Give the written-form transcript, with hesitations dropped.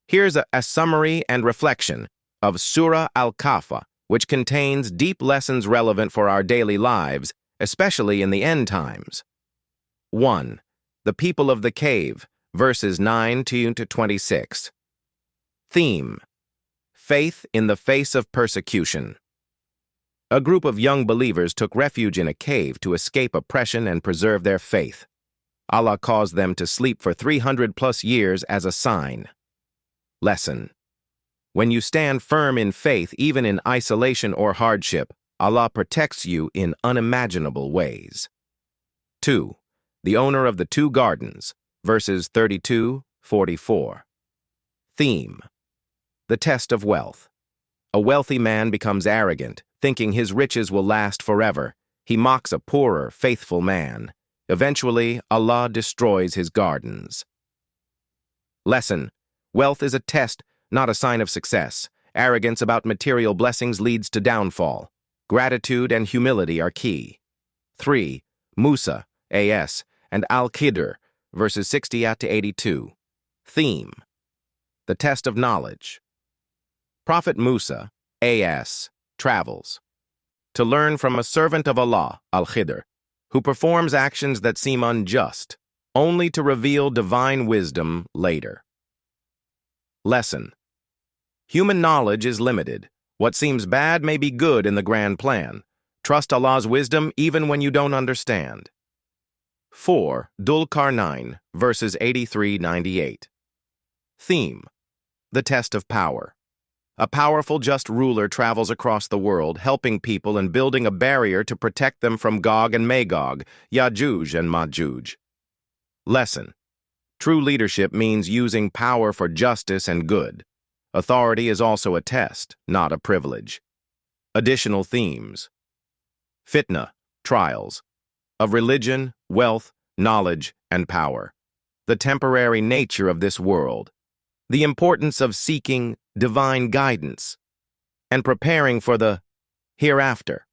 Here's a summary and reflection of Surah Al-Kahf, which contains deep lessons relevant for our daily lives, especially in the end times. 1. The people of the cave, verses 9 to 26. Theme: Faith in the face of persecution. A group of young believers took refuge in a cave to escape oppression and preserve their faith. Allah caused them to sleep for 300+ years as a sign. Lesson: When you stand firm in faith, even in isolation or hardship, Allah protects you in unimaginable ways. 2. The owner of the two gardens, verses 32-44. Theme: The test of wealth. A wealthy man becomes arrogant, thinking his riches will last forever. He mocks a poorer, faithful man. Eventually, Allah destroys his gardens. Lesson: Wealth is a test, not a sign of success. Arrogance about material blessings leads to downfall. Gratitude and humility are key. 3. Musa, A.S., and Al-Khidr, verses 60-82. Theme: The test of knowledge. Prophet Musa, A.S., travels to learn from a servant of Allah, Al-Khidr, who performs actions that seem unjust, only to reveal divine wisdom later. Lesson: Human knowledge is limited. What seems bad may be good in the grand plan. Trust Allah's wisdom even when you don't understand. 4. Dhul-Qarnayn, verses 83-98. Theme: The test of power. A powerful, just ruler travels across the world, helping people and building a barrier to protect them from Gog and Magog, Ya'juj and Ma'juj. Lesson: True leadership means using power for justice and good. Authority is also a test, not a privilege. Additional themes: Fitna, trials, of religion, wealth, knowledge, and power. The temporary nature of this world. The importance of seeking divine guidance and preparing for the hereafter.